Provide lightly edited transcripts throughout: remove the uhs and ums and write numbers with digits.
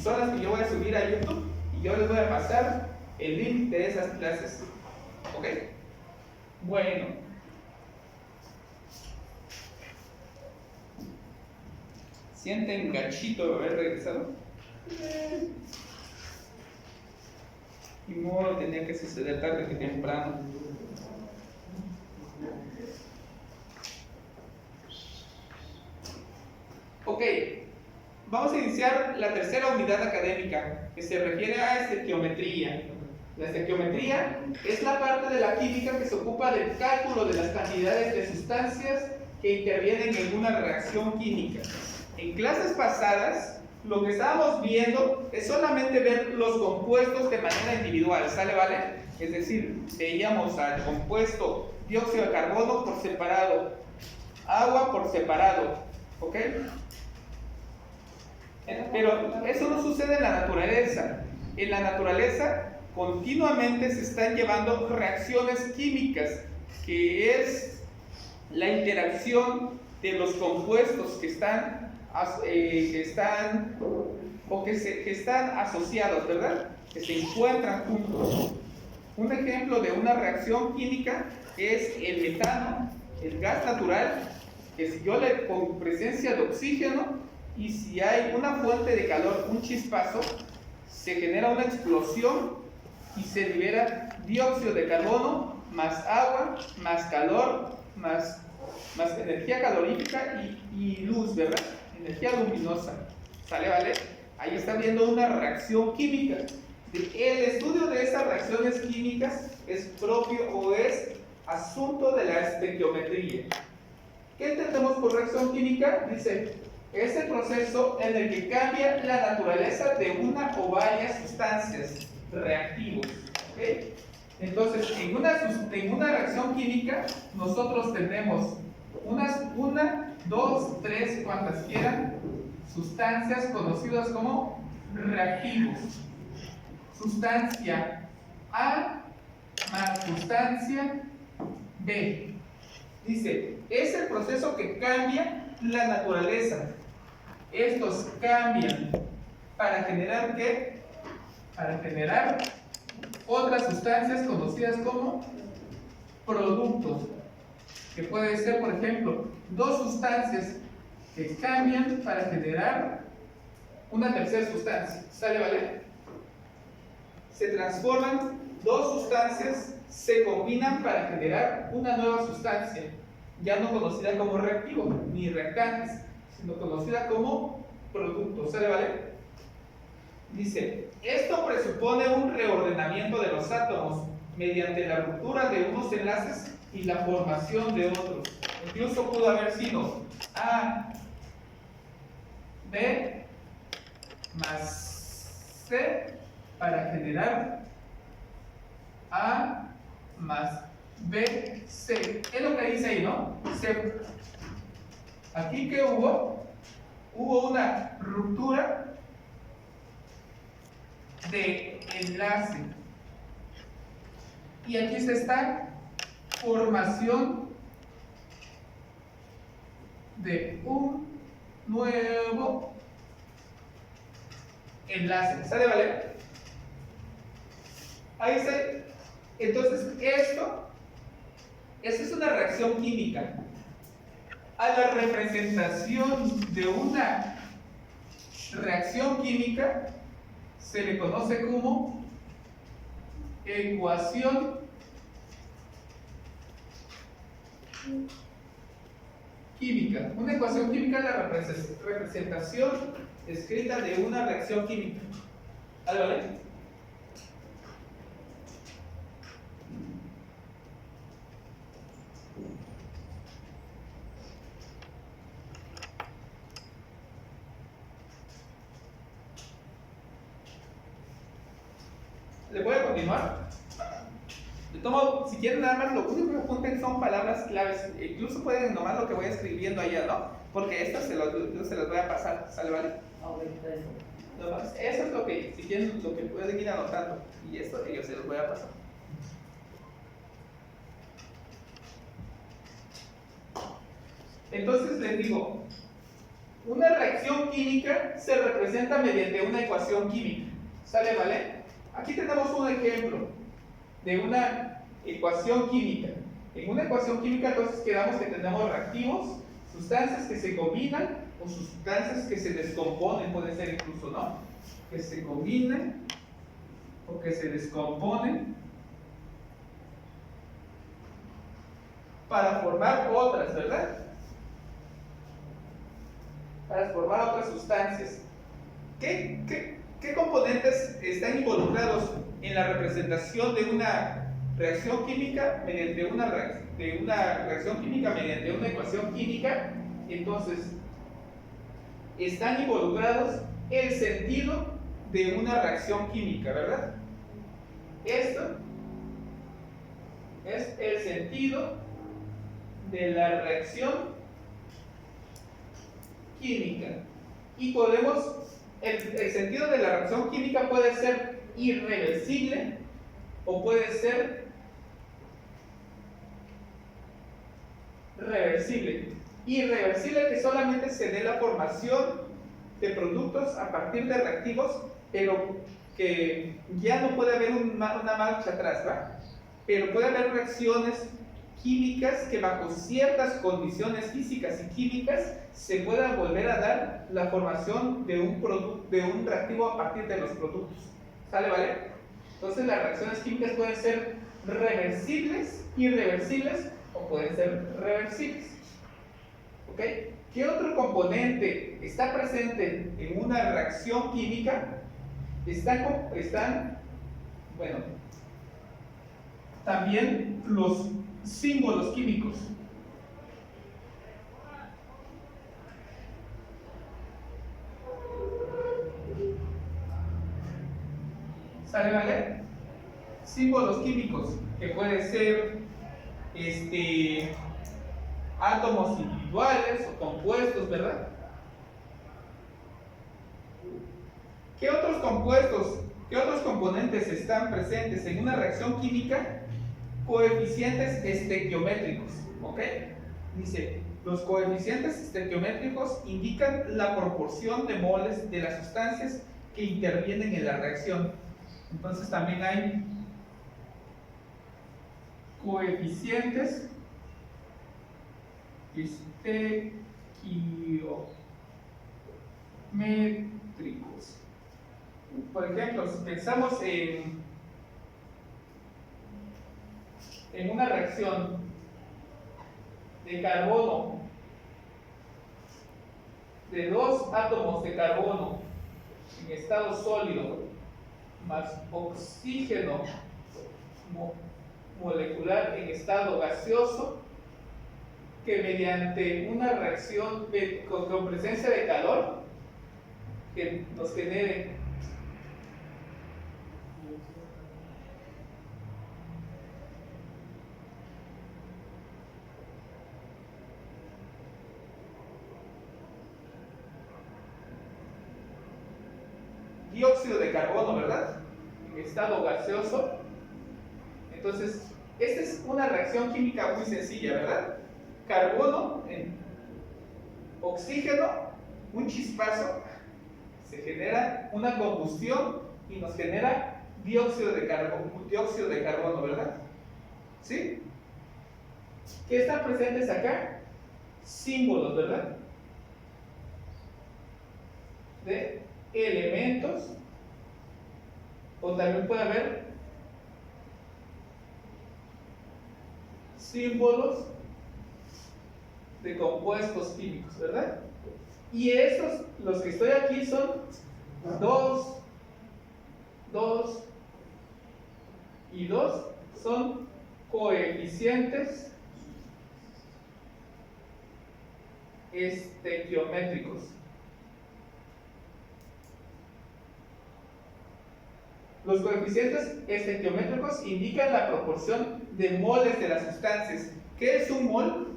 son las que yo voy a subir a YouTube y yo les voy a pasar el link de esas clases. ¿Ok? Bueno. ¿Sienten cachito de haber regresado? Ni modo, tenía que suceder tarde que temprano. Ok, vamos a iniciar la tercera unidad académica, que se refiere a estequiometría. La estequiometría es la parte de la química que se ocupa del cálculo de las cantidades de sustancias que intervienen en una reacción química. En clases pasadas, lo que estábamos viendo es solamente ver los compuestos de manera individual, ¿sale, vale? Es decir, veíamos al compuesto dióxido de carbono por separado, agua por separado, ¿ok? Pero eso no sucede en la naturaleza. En la naturaleza continuamente se están llevando reacciones químicas, que es la interacción de los compuestos que están asociados, ¿verdad? Que se encuentran juntos. Un ejemplo de una reacción química es el metano, el gas natural, que si yo le con presencia de oxígeno y si hay una fuente de calor, un chispazo, se genera una explosión y se libera dióxido de carbono más agua, más calor, más energía calorífica y luz, ¿verdad? Energía luminosa. ¿Sale, vale? Ahí está viendo una reacción química. El estudio de estas reacciones químicas es propio o es asunto de la estequiometría. ¿Qué entendemos por reacción química? Dice, es el proceso en el que cambia la naturaleza de una o varias sustancias reactivos. ¿Okay? Entonces, en una reacción química, nosotros tenemos una, dos, tres, cuantas quieran, sustancias conocidas como reactivos. Sustancia A más sustancia B. Dice, es el proceso que cambia la naturaleza. Estos cambian para generar ¿qué? Para generar otras sustancias conocidas como productos, que puede ser, por ejemplo, dos sustancias que cambian para generar una tercera sustancia. ¿Sale, vale? Se transforman dos sustancias, se combinan para generar una nueva sustancia, ya no conocida como reactivo ni reactantes, sino conocida como producto. ¿Sale, vale? Dice, esto presupone un reordenamiento de los átomos mediante la ruptura de unos enlaces y la formación de otros. Incluso pudo haber sido A, B más C para generar A más B, C. Es lo que dice ahí, ¿no? C. Aquí que hubo una ruptura de enlace. Y aquí se está formación de un nuevo enlace. ¿Sale, vale? Ahí está. Entonces, esto es una reacción química. A la representación de una reacción química se le conoce como ecuación química. Una ecuación química es la representación escrita de una reacción química. ¿Vale? ¿Le voy a continuar? De tomo, si quieren nada más, lo único que apunten son palabras claves. Incluso pueden nomás lo que voy escribiendo allá, ¿no? Porque esto se los voy a pasar, ¿sale, vale? Nomás, eso es lo que, si quieren, lo que pueden ir anotando. Y esto yo se los voy a pasar. Entonces les digo, Una reacción química se representa mediante una ecuación química. ¿Sale, vale? Aquí tenemos un ejemplo de una ecuación química. En una ecuación química entonces quedamos que tenemos reactivos, sustancias que se combinan o sustancias que se descomponen, puede ser incluso, ¿no? Que se combinan o que se descomponen para formar otras, ¿verdad? Para formar otras sustancias. ¿Qué componentes están involucrados en la representación de una reacción química mediante una reacción química mediante una ecuación química? Entonces, están involucrados el sentido de una reacción química, ¿verdad? Esto es el sentido de la reacción química. Y podemos, el sentido de la reacción química puede ser irreversible o puede ser reversible. Irreversible que solamente se dé la formación de productos a partir de reactivos, pero que ya no puede haber una marcha atrás, ¿va? Pero puede haber reacciones químicas que bajo ciertas condiciones físicas y químicas se pueda volver a dar la formación de un reactivo a partir de los productos. ¿Sale, vale? Entonces las reacciones químicas pueden ser reversibles, irreversibles o pueden ser reversibles. ¿Ok? ¿Qué otro componente está presente en una reacción química? Bueno, también los símbolos químicos. ¿Sale, vale? Símbolos químicos, que pueden ser átomos individuales o compuestos, ¿verdad? ¿Qué otros compuestos, qué otros componentes están presentes en una reacción química? Coeficientes estequiométricos, ¿ok? Dice, los coeficientes estequiométricos indican la proporción de moles de las sustancias que intervienen en la reacción. Entonces también hay coeficientes estequiométricos. Por ejemplo, si pensamos en una reacción de carbono, de 2 átomos de carbono en estado sólido más oxígeno molecular en estado gaseoso, que mediante una reacción con presencia de calor que nos genere dióxido de carbono, ¿verdad? En estado gaseoso. Entonces, esta es una reacción química muy sencilla, ¿verdad? Carbono en oxígeno, un chispazo, se genera una combustión y nos genera dióxido de carbono, ¿verdad? ¿Sí? ¿Qué están presentes acá? Símbolos, ¿verdad? De elementos, o también puede haber símbolos de compuestos químicos, ¿verdad? Y estos, los que estoy aquí, son 2 y 2, son coeficientes estequiométricos. Los coeficientes estequiométricos indican la proporción de moles de las sustancias. ¿Qué es un mol?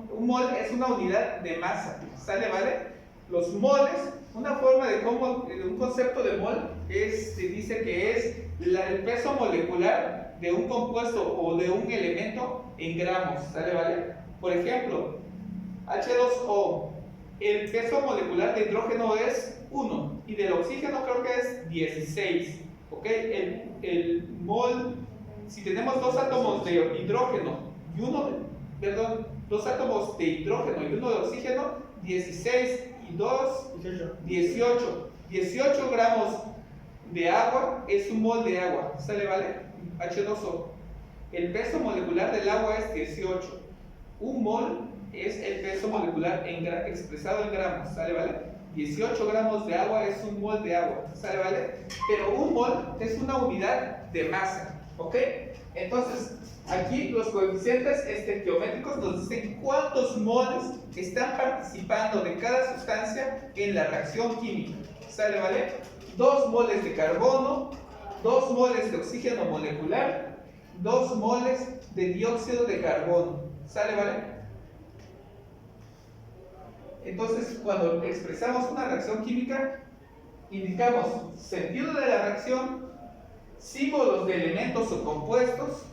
Un mol es una unidad de masa. ¿Sale, vale? Los moles, una forma de un concepto de mol se dice que es el peso molecular de un compuesto o de un elemento en gramos, ¿sale? ¿Vale? Por ejemplo, H2O, el peso molecular de hidrógeno es 1 y del oxígeno creo que es 16, ¿ok? El mol, si tenemos dos átomos de hidrógeno y dos átomos de hidrógeno y uno de oxígeno, 16 y 2, 18. 18 gramos de agua es un mol de agua, ¿sale? ¿Vale? H2O. El peso molecular del agua es 18. Un mol es el peso molecular expresado en gramos, ¿sale? ¿Vale? 18 gramos de agua es un mol de agua, ¿sale? ¿Vale? Pero un mol es una unidad de masa, ¿ok? Entonces, aquí los coeficientes estequiométricos nos dicen cuántos moles están participando de cada sustancia en la reacción química, ¿sale? ¿Vale? 2 moles de carbono, 2 moles de oxígeno molecular, 2 moles de dióxido de carbono, ¿sale? ¿Vale? Entonces, cuando expresamos una reacción química, indicamos sentido de la reacción, símbolos de elementos o compuestos,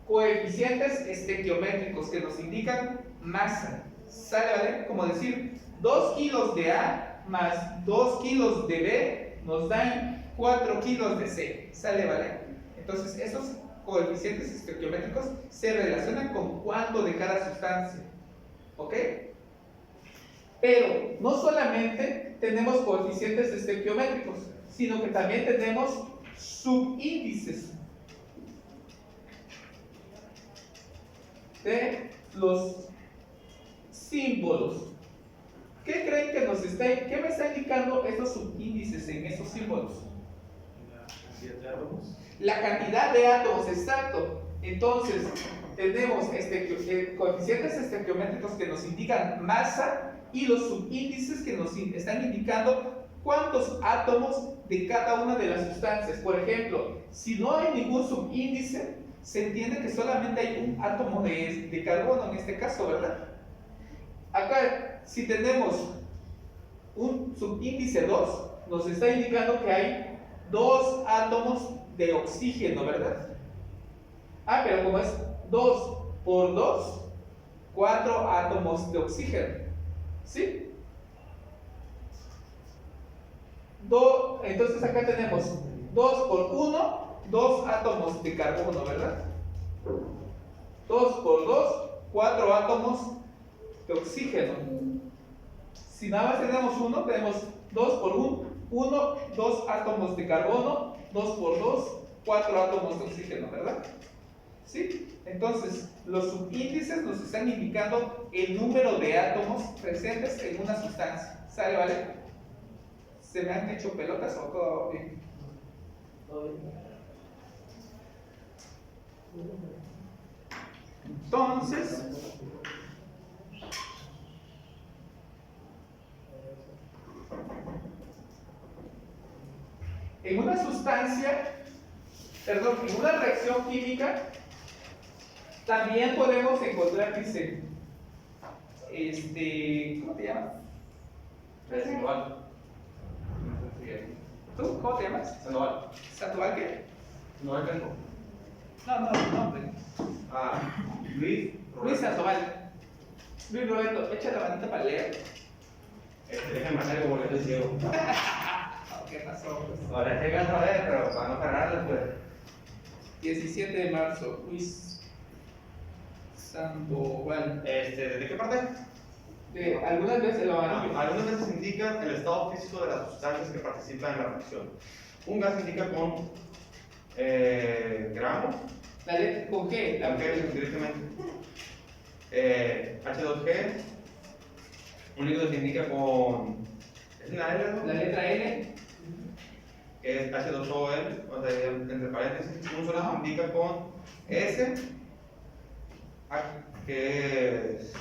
coeficientes estequiométricos que nos indican masa, ¿sale? ¿Vale? Como decir, 2 kilos de A más 2 kilos de B nos dan 4 kilos de C, ¿sale? ¿Vale? Entonces, esos coeficientes estequiométricos se relacionan con cuánto de cada sustancia, ¿ok? Pero no solamente tenemos coeficientes estequiométricos, sino que también tenemos subíndices de los símbolos. ¿Qué creen que qué me está indicando estos subíndices en esos símbolos? La cantidad de átomos, exacto. Entonces, tenemos coeficientes estequiométricos que nos indican masa y los subíndices que nos están indicando cuántos átomos de cada una de las sustancias. Por ejemplo, si no hay ningún subíndice, se entiende que solamente hay un átomo de carbono en este caso, ¿verdad? Acá, si tenemos un subíndice 2, nos está indicando que hay 2 átomos de oxígeno, ¿verdad? Pero como es 2 por 2, 4 átomos de oxígeno, ¿sí? Entonces acá tenemos 2 por 1, 2 átomos de carbono, ¿verdad? 2 por 2, 4 átomos de oxígeno. Si nada más tenemos 1, tenemos 2 por 1, 2 átomos de carbono, 2 por 2, 4 átomos de oxígeno, ¿verdad? ¿Sí? Entonces, los subíndices nos están indicando el número de átomos presentes en una sustancia. ¿Sale, vale? ¿Se me han hecho pelotas o todo bien? Entonces, en una en una reacción química, también podemos encontrar, dice, ¿cómo te llamas? Sandoval. ¿Tú? ¿Cómo te llamas? Sandoval. ¿Sandoval qué? Sandoval Canco. No, hombre. Luis Sandoval. Luis Roberto, echa la manita para leer. Déjenme hacer como que estoy ciego. ¿Qué pasó? Pues? Ahora estoy cansado de ver, pero para no cargarlo, pues. 17 de marzo, Luis Sandoval. ¿De qué parte? Algunas veces lo van a Algunas veces indica el estado físico de las sustancias que participan en la reacción. Un gas indica con gramos. La letra con G. Con G directamente. H2G. Un líquido se indica con. ¿Es una L? ¿No? La letra L. Que es H2OL, o sea, entre paréntesis. Un solo se indica con S. Que es.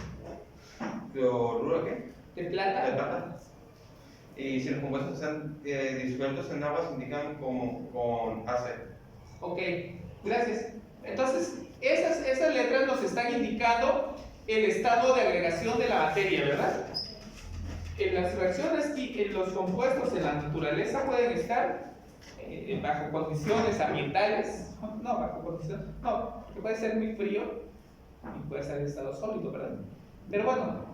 ¿Cloruro qué? De plata. De plata. Y si los compuestos están disueltos en agua, se indican con AC. Ok, gracias. Entonces, esas letras nos están indicando el estado de agregación de la materia, ¿verdad? En las reacciones y los compuestos en la naturaleza pueden estar bajo condiciones ambientales. No, bajo condiciones. No, porque puede ser muy frío y puede estar en estado sólido, ¿verdad? Pero bueno,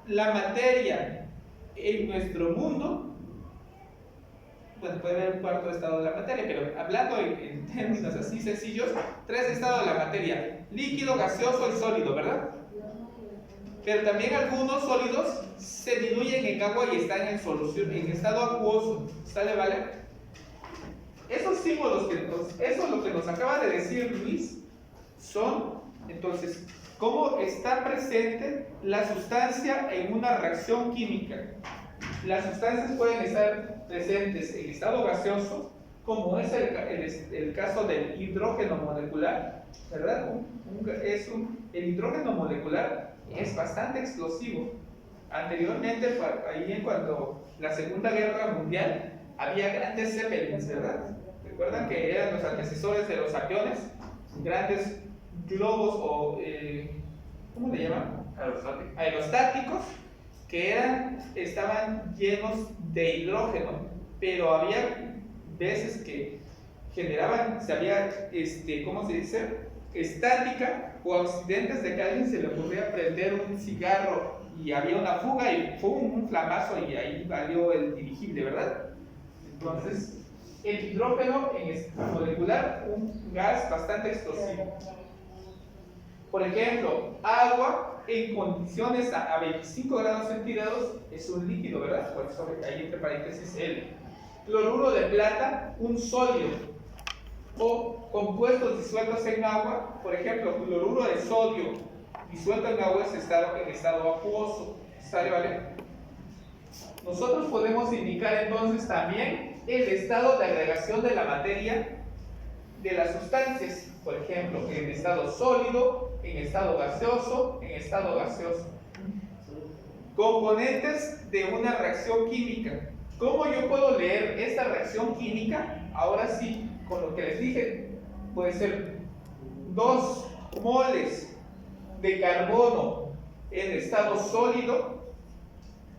la materia en nuestro mundo, bueno, puede haber un cuarto estado de la materia, pero hablando en términos así sencillos, 3 estados de la materia: líquido, gaseoso y sólido, ¿verdad? Pero también algunos sólidos se diluyen en agua y están en solución, en estado acuoso, ¿sale, vale? Esos símbolos eso es lo que nos acaba de decir Luis, son, entonces, cómo está presente la sustancia en una reacción química. Las sustancias pueden estar presentes en estado gaseoso, como es el caso del hidrógeno molecular, ¿verdad? El hidrógeno molecular es bastante explosivo. Anteriormente, ahí en cuanto la Segunda Guerra Mundial, había grandes zeppelins, ¿verdad? Recuerdan que eran los antecesores de los aviones, grandes globos o, ¿cómo le llaman? Aerostáticos, que estaban llenos de hidrógeno, pero había veces que generaban, ¿cómo se dice? Estática o accidentes de que a alguien se le ocurría prender un cigarro y había una fuga y fue un flamazo y ahí valió el dirigible, ¿verdad? Entonces, el hidrógeno molecular, un gas bastante explosivo. Por ejemplo, agua en condiciones a 25 grados centígrados es un líquido, ¿verdad? Por eso ahí entre paréntesis el cloruro de plata, un sólido. O compuestos disueltos en agua, por ejemplo, cloruro de sodio disuelto en agua es en estado acuoso, ¿sale, vale? Nosotros podemos indicar entonces también el estado de agregación de la materia de las sustancias, por ejemplo, en estado sólido, en estado gaseoso, en estado gaseoso. Componentes de una reacción química. ¿Cómo yo puedo leer esta reacción química? Ahora sí, con lo que les dije, puede ser 2 moles de carbono en estado sólido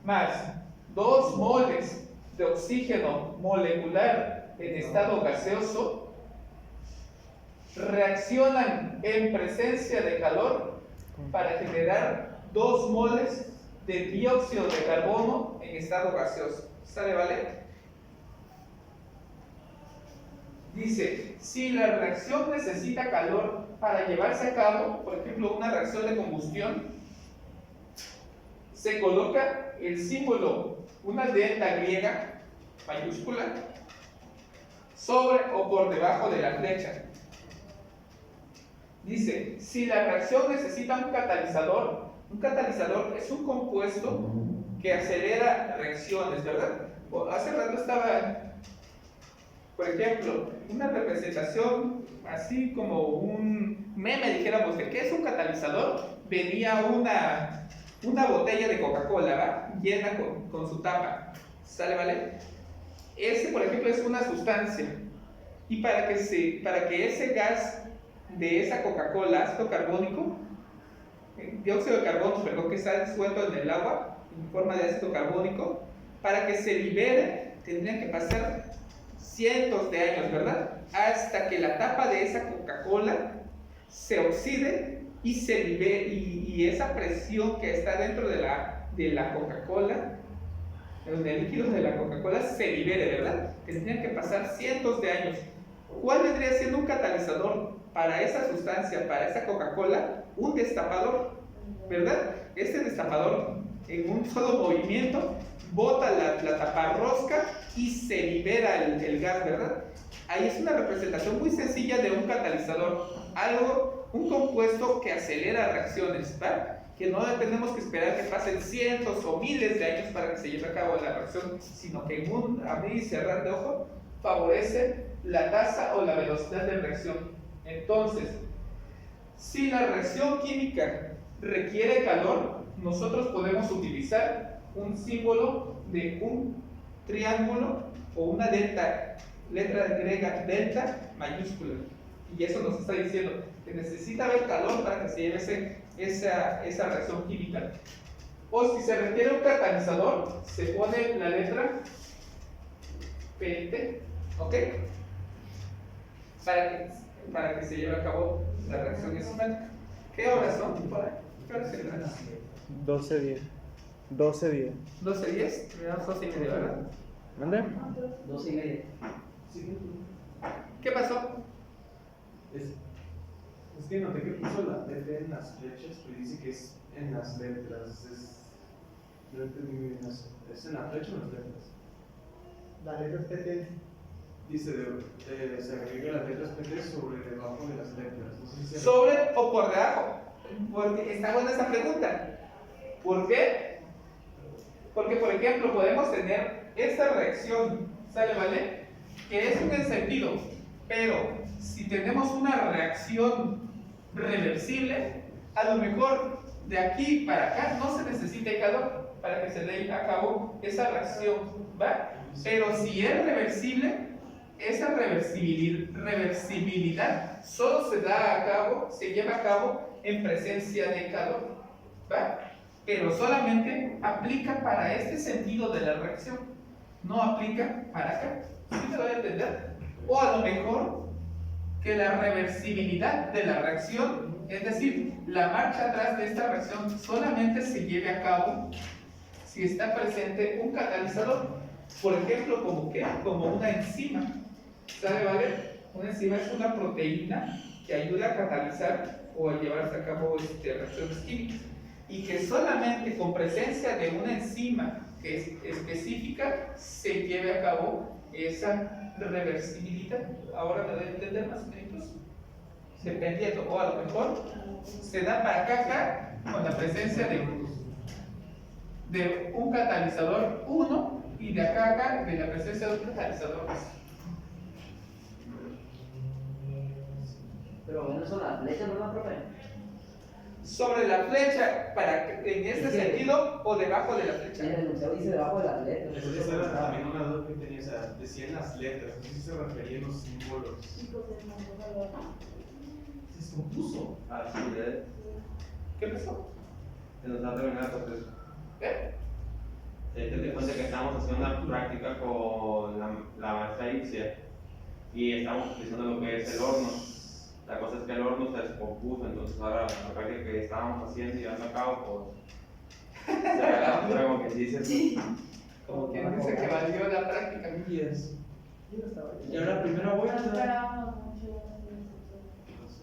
más 2 moles de oxígeno molecular en estado gaseoso, reaccionan en presencia de calor para generar 2 moles de dióxido de carbono en estado gaseoso. ¿Sale, vale? Dice, si la reacción necesita calor para llevarse a cabo, por ejemplo, una reacción de combustión, se coloca el símbolo, una delta griega mayúscula, sobre o por debajo de la flecha. Dice, si la reacción necesita un catalizador es un compuesto que acelera reacciones, ¿verdad? Hace rato estaba, por ejemplo, una representación así como un meme, dijéramos, de qué es un catalizador. Venía una botella de Coca-Cola, ¿va? Llena con su tapa, ¿sale, vale? Ese, por ejemplo, es una sustancia, y para que ese gas de esa Coca-Cola, ácido carbónico, dióxido de carbono, perdón, que está disuelto en el agua en forma de ácido carbónico, para que se libere tendrían que pasar cientos de años, ¿verdad? Hasta que la tapa de esa Coca-Cola se oxide y se libere, y esa presión que está dentro de la Coca-Cola, en el líquido de la Coca-Cola, se libere, ¿verdad? Tendrían que pasar cientos de años. ¿Cuál vendría siendo un catalizador para esa sustancia, para esa Coca-Cola? Un destapador, ¿verdad? Este destapador, en un solo movimiento, bota la taparrosca y se libera el gas, ¿verdad? Ahí es una representación muy sencilla de un catalizador, un compuesto que acelera reacciones, ¿verdad? Que no tenemos que esperar que pasen cientos o miles de años para que se lleve a cabo la reacción, sino que en un abrir y cerrar de ojo favorece la tasa o la velocidad de reacción. Entonces, si la reacción química requiere calor, nosotros podemos utilizar un símbolo de un triángulo o una delta, letra griega delta mayúscula, y eso nos está diciendo que necesita haber calor para que se lleve esa reacción química. O si se requiere un catalizador, se pone la letra PT, ¿ok? Para que se lleve a cabo la reacción enzimática. ¿Ok? ¿Qué horas son? Por ahí. ¿Qué horas tendrán? 12:10. 12:10. 12:10, terminamos 12:30, ¿verdad? ¿Mande? 12:30. ¿Qué pasó? Es que noté que puso la PT en las flechas, pero dice que es en las letras. No entendí muy bien eso. ¿Es en la flecha o en las letras? La letra PT. Dice, se agrega las letras PT sobre debajo de las letras. No sé si se- ¿Sobre o por debajo? Porque está buena esa pregunta. ¿Por qué? Porque, por ejemplo, podemos tener esta reacción, ¿sale, vale? Que es un encendido, pero si tenemos una reacción reversible, a lo mejor de aquí para acá no se necesita calor para que se lleve a cabo esa reacción, ¿va? Pero si es reversible, esa reversibilidad solo se lleva a cabo en presencia de calor, ¿va? Pero solamente aplica para este sentido de la reacción, no aplica para acá. ¿Sí me voy a entender? O a lo mejor que la reversibilidad de la reacción, es decir, la marcha atrás de esta reacción, solamente se lleve a cabo si está presente un catalizador, por ejemplo, ¿como qué? Como una enzima, ¿sabe, vale? Una enzima es una proteína que ayuda a catalizar o a llevarse a cabo reacciones químicas, y que solamente con presencia de una enzima que es específica se lleve a cabo esa reversibilidad. Ahora me doy a entender más o menos, dependiendo, o a lo mejor se da para acá con la presencia de un catalizador 1 y de acá a acá de la presencia de un catalizador 2. Pero bueno, son las flechas, ¿verdad, profe? Sobre la flecha, en este sentido, o debajo de la En flecha. el enunciado dice debajo de las letras. Esa era también una duda que tenía, o sea, decía en las letras, no sé si se refería a los símbolos. Se descompuso. Así es. ¿Qué pasó? Se nos ha terminado el proceso. ¿Eh? Te di cuenta que estamos haciendo una práctica con la maestra Ixia y estamos utilizando lo que es el horno. La cosa es que el horno se descompuso, entonces ahora la práctica que estábamos haciendo y llevando a cabo, pues se haga la postura como que dice eso. Como quien dice que valió la práctica. Y ahora primero voy a Esperábamos mucho.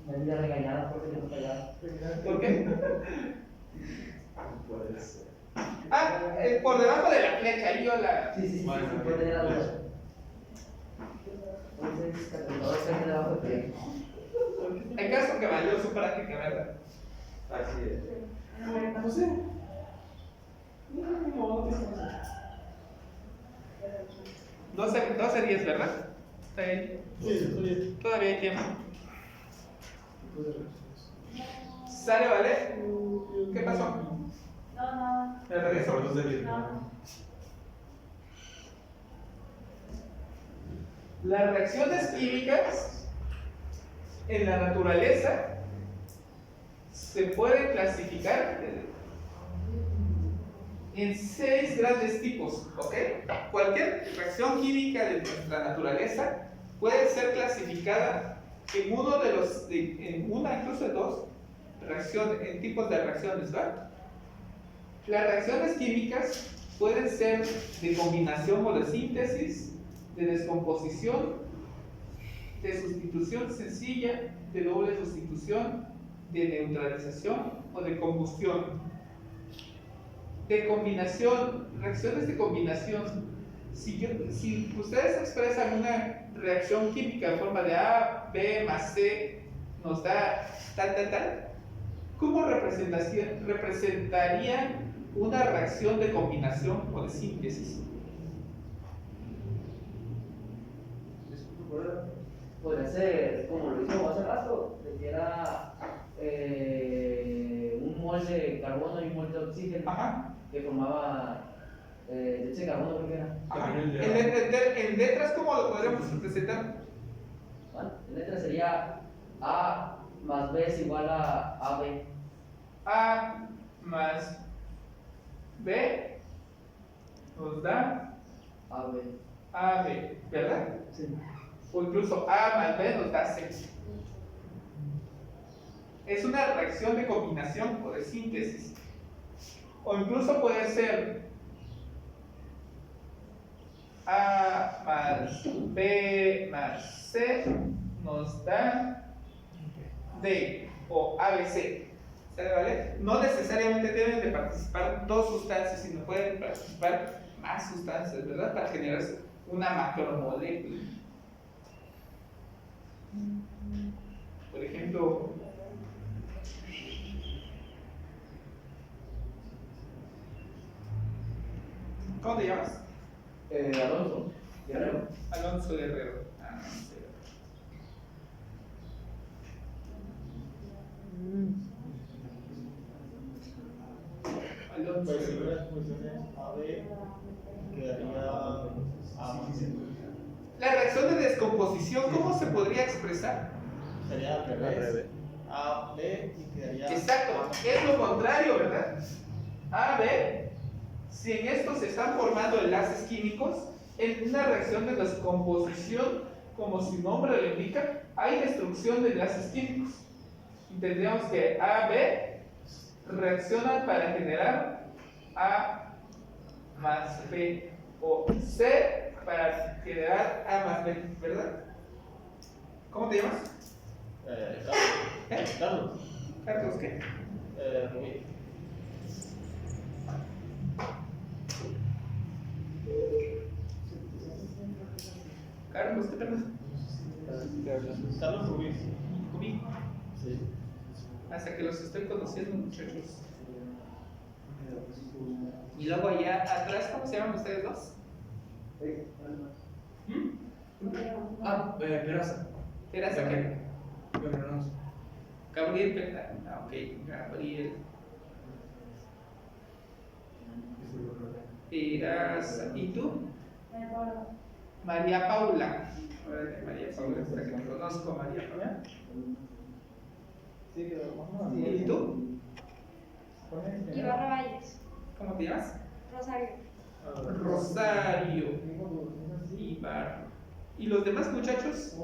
Me vida regañada porque te pegaron. ¿Por qué? Puede ser. Ah, por debajo de la flecha, ahí yo la. Sí, sí, sí, Bueno, sí, puede tener la duda. Entonces, catalizador está debajo de pie. El caso que valió su práctica, ¿verdad? Así es. No sé. 12:10, ¿verdad? Está ahí. Sí, estoy bien. Todavía hay tiempo. ¿Sale, vale? ¿Qué pasó? No. Me regreso. No. Las reacciones químicas en la naturaleza se pueden clasificar en 6 grandes tipos, ¿ok? Cualquier reacción química de nuestra naturaleza puede ser clasificada en uno de los, en una, incluso dos en tipos de reacciones, ¿verdad? Las reacciones químicas pueden ser de combinación o de síntesis, de descomposición, de sustitución sencilla, de doble sustitución, de neutralización o de combustión. De combinación, reacciones de combinación. Si ustedes expresan una reacción química en forma de A, B más C, nos da tal, ¿cómo representarían una reacción de combinación o de síntesis? Podría ser, como lo hizo hace rato, de que era un mol de carbono y un mol de oxígeno Ajá. que formaba leche de carbono, creo que era. Ajá. En letras, ¿cómo lo podríamos representar? ¿Vale? En letra sería A más B es igual a AB. A más B nos da AB. AB, ¿verdad? Sí. O incluso A más B nos da C. Es una reacción de combinación o de síntesis. O incluso puede ser A más B más C nos da D o ABC. ¿Sale, vale? No necesariamente deben de participar dos sustancias, sino pueden participar más sustancias, ¿verdad? Para generar una macromolécula. Por ejemplo, ¿cómo te llamas? Alonso, Guerrero. Alonso Guerrero. Alonso Guerrero. Alonso Pues si Guerrero. las funciones A, B, quedaría A más C. La reacción de descomposición, ¿cómo se podría expresar? Sería al Al revés. revés. A, B y quedaría Exacto, es lo contrario, ¿verdad? A, B, si en estos se están formando enlaces químicos, en una reacción de descomposición, como su nombre lo indica, hay destrucción de enlaces químicos. Y tendríamos que A, B reaccionan para generar A más B, o C para generar A más B, ¿verdad? ¿Cómo te llamas? Carlos. ¿Eh? Carlos. Carlos, ¿qué? Rubí. Carlos, ¿qué tal? Carlos Rubí. Rubí. Sí. Hasta que los estoy conociendo, muchachos. Y luego allá atrás, ¿cómo se llaman ustedes dos? ¿Mm? Peraza. Peraza, ¿qué? Gabriel. Gabriel Peraza. Ah, ok, Gabriel Peraza. ¿Y tú? María Paula. Órale, María Paula, para que me conozco, María Paula. Sí, pero vamos a ¿Y tú? Ibarra Valles. ¿Cómo te llamas? Rosario. Rosario Ibarra. ¿Y los demás muchachos?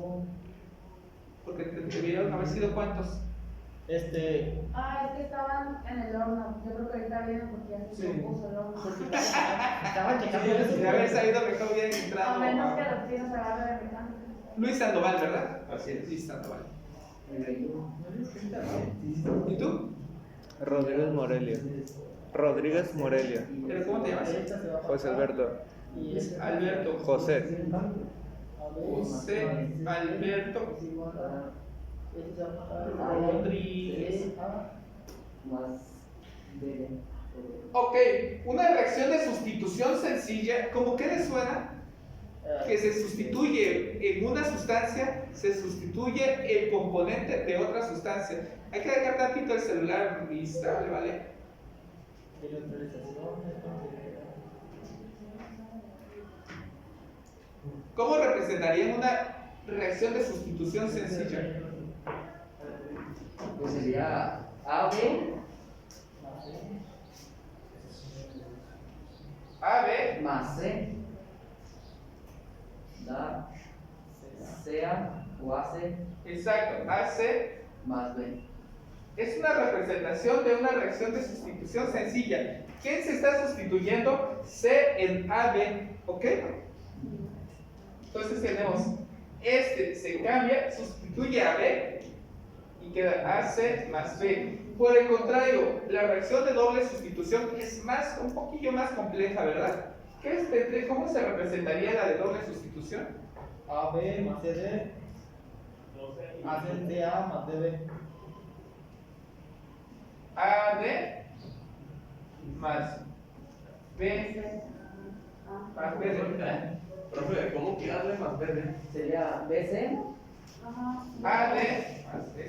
Porque debieron haber sido cuántos. Es que estaban en el horno. Yo creo que ahorita vienen porque ya se Sí. compuso el horno. Estaban checando eso. De haber sabido mejor hubieran A entrado. menos que los chinos agarren de mecánica. Luis Sandoval, ¿verdad? Así es. Luis Sandoval. ¿Y tú? Rodríguez Morelia. Rodríguez Morelia. ¿Pero cómo te llamas? José Alberto. Alberto. José. José Alberto Rodríguez. Más B. Ok, una reacción de sustitución sencilla, ¿cómo que le suena? Que se sustituye en una sustancia, se sustituye el componente de otra sustancia. Hay que dejar tantito el celular estable, ¿vale? ¿Cómo representarían una reacción de sustitución sencilla? Pues sería AB AB más C. Da CA o AC exacto, AC más B. es una representación de una reacción de sustitución sencilla. ¿Quién se está sustituyendo? C en AB, ¿ok? Entonces tenemos, este se cambia, sustituye a B y queda AC más B. Por el contrario, la reacción de doble sustitución es un poquillo más compleja, ¿verdad? ¿Cómo se representaría la de doble sustitución? AB más CD. ACTA más DB. AD más B más B. Profe, ¿cómo que A más B? Sería BC Ajá. AD más B.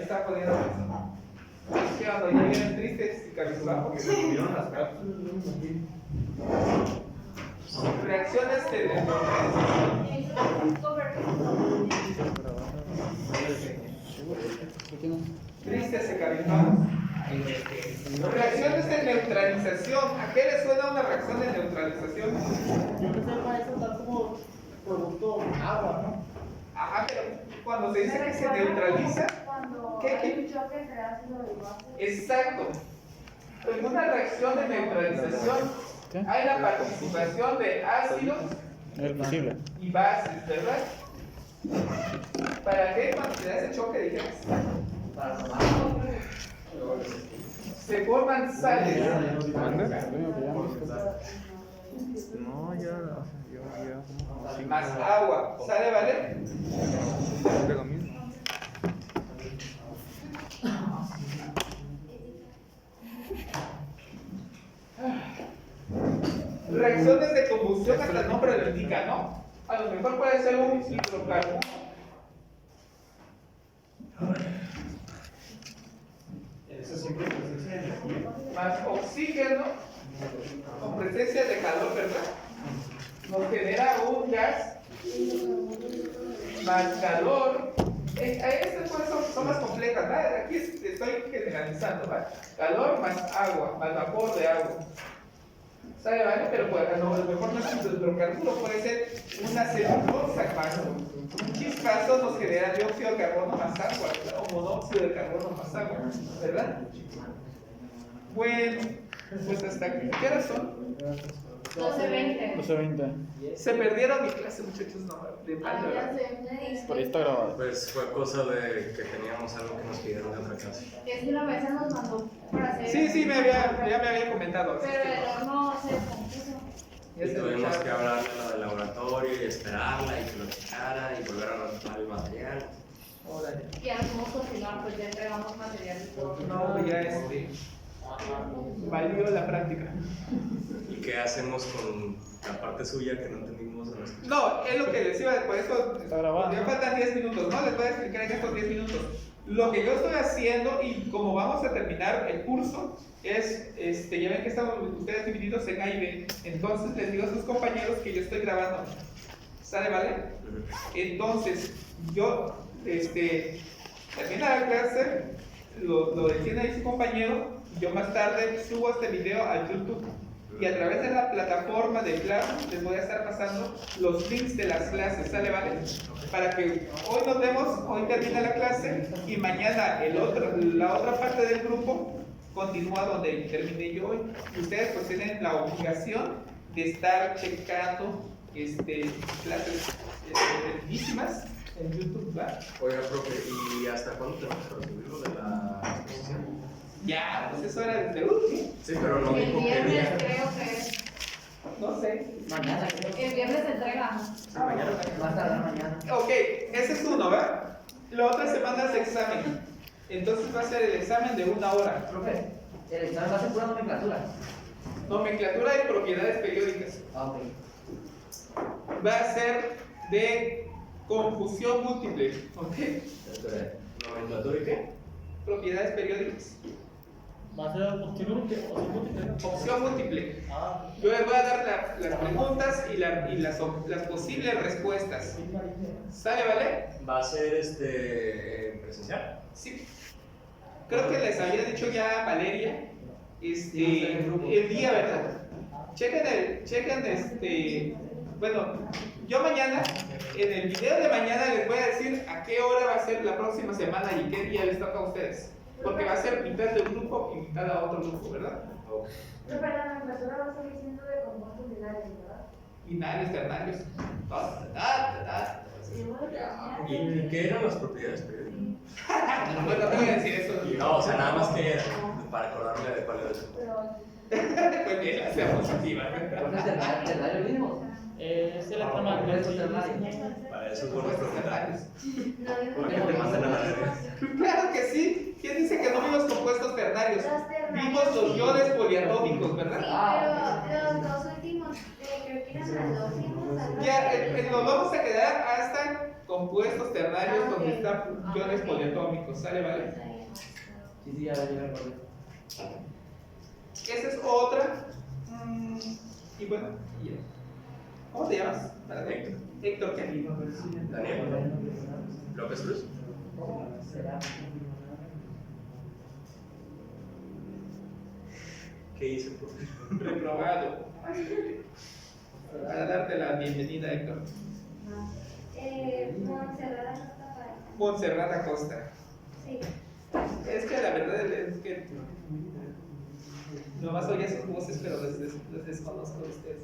Está poniendo eso. ¿Qué onda? ¿Ya vienen tristes y cabizbajos? Se comieron las cartas. Reacciones de neutralización. Tristes y cabizbajos. Reacciones de neutralización. ¿A qué le suena una reacción de neutralización? Yo que sepa, eso está como producto agua, ¿no? Ajá, pero cuando se dice que se neutraliza, Cuando Hay un choque entre ácido y base. Exacto. En una reacción de neutralización hay la participación de ácidos Es posible. y bases, ¿verdad? ¿Para qué cuando se da ese choque de gases? Para tomarlo. Se forman sales No, ya, yo más agua. ¿Sale, vale? lo mismo. Reacciones de combustión, hasta el nombre lo indica, ¿no? A lo mejor puede ser un hidrocarburo Eso siempre es presencia de energía. más oxígeno con presencia de calor, ¿verdad? Nos genera un gas más calor. Estas cosas son más complejas, ¿verdad? Aquí estoy generalizando, ¿verdad? Calor más agua, más vapor de agua. ¿Sabe, vale? Pero pues, a lo mejor no es un hidrocarburo, puede ser una celulosa, hermano. Un chispazo nos genera dióxido de carbono más agua, ¿verdad? O monóxido de carbono más agua, ¿verdad? Bueno, pues hasta aquí. ¿Qué horas son? 12:20. 12:20. Se perdieron mi clase, muchachos, no, de mal, Ah, ya ¿verdad? sé. Por ahí está grabado. Pues fue cosa de que teníamos algo que nos pidieron de otra clase. Es que una vez nos mandó para hacer. Sí, ya me había comentado. Pero el horno se compuso. Ya Y se tuvimos escuchaba. que hablarle a la del laboratorio y esperarla y que lo checara y volver a retomar el material. Órale. Ya no podemos continuar, pues ya entregamos material y todo. No, pues ya valió la práctica. ¿Y qué hacemos con la parte suya que no entendimos de nuestra? No, es lo que les iba, por eso Está grabado. ya faltan 10 minutos, ¿no? Les voy a explicar en estos 10 minutos. Lo que yo estoy haciendo y como vamos a terminar el curso es, ya ven que estamos ustedes divididos en A y B, entonces les digo a sus compañeros que yo estoy grabando. ¿Sale, vale? Entonces, yo, termina la clase, lo detiene ahí su compañero, y yo más tarde subo este video a YouTube. Y a través de la plataforma de Classroom les voy a estar pasando los links de las clases, ¿sale, vale? Para que hoy nos vemos, hoy termina la clase y mañana la otra parte del grupo continúa donde terminé yo hoy. Y ustedes pues tienen la obligación de estar checando clases buenísimas en YouTube, ¿verdad? Oiga, profe, ¿y hasta cuándo tenemos que recibirlo de la exposición? Ya, pues eso era desde el último. Sí, pero no El dijo qué viernes día. creo que es. No sé. Mañana creo. El viernes se entrega. Más tarde mañana. Ok, ese es uno, ¿verdad? La otra semana es examen. Entonces va a ser el examen de 1 hora. Profe, el examen va a ser pura nomenclatura. Nomenclatura de propiedades periódicas. Ah, ok. Va a ser de confusión múltiple. ¿Ok? ¿Nomenclatura y qué? Propiedades periódicas. Va a ser opción múltiple. Opción múltiple. Ah, Yo les voy a dar las preguntas y las posibles respuestas. ¿Sale, vale? ¿Va a ser presencial? Sí. Creo que les había dicho ya Valeria el día, ¿verdad? Chequen bueno, yo mañana, en el video de mañana les voy a decir a qué hora va a ser la próxima semana y qué día les toca a ustedes. Porque va a ser mitad de un grupo y mitad a otro grupo, ¿verdad? Pero la nomenclatura va a seguir siendo de compuestos binarios, ¿verdad? Binarios, ternarios. ¿Y qué eran las propiedades periódicas? Bueno, no te voy a decir eso. No, o sea, nada más que era, para acordarme de cuál era el tema. Pero Pues bien, la sea positiva. Profe, el ternario mismo. es Compuestos electromagnético. ternarios. Para eso es bueno Compuestos preguntar. ternarios. no digo Para que te manden a la verga. Claro que sí. ¿Quién dice que no vimos compuestos ternarios? Vimos los iones poliatómicos, ¿verdad? pero los dos últimos, creo que eran los últimos. Ya, nos vamos a quedar hasta compuestos ternarios donde están iones poliatómicos, ¿sale, vale? Sí, ya va a llegar el problema. Esa es otra. Y bueno, y ya. ¿Cómo te llamas? Héctor. Héctor, ¿qué? Daniel. López Cruz. Será. ¿Qué hice, profe? Reprobado. Para darte la bienvenida, Héctor. Montserrat Acosta. Montserrat Acosta. Sí. Es que la verdad es que nomás oía sus voces, pero les desconozco a ustedes.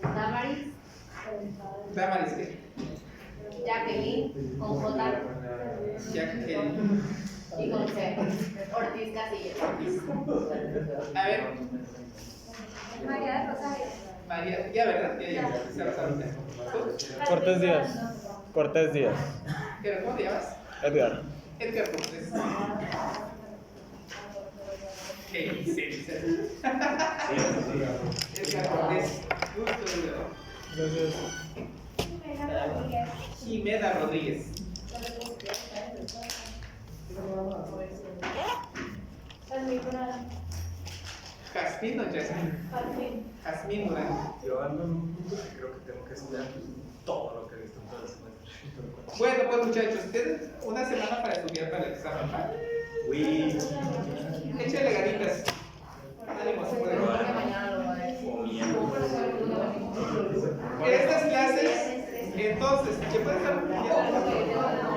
Damaris, Damaris, ¿qué? Jacqueline, con J Jacqueline. y con C. Ortiz Casillas. A ver, María de Rosario. María, ya, ¿verdad? Ya, sabes ahorita. ¿Tú? Cortés Díaz. Cortés Díaz. ¿Pero cómo te llamas? Edgar. Edgar Cortés. ¿Qué dice? Edgar Cortés. Gusto de verlo. Gracias. Jimena Rodríguez. Jazmín o Jazmín. Jazmín Durán. Yo ando en un punto que creo que tengo que estudiar todo lo que he visto en toda la semana. Bueno, pues muchachos, tienen una semana para estudiar para el examen. ¿Vale? Uy, Échale ganitas. Ánimo, se puede. o miedo. Estas clases, entonces, ¿qué puede estar?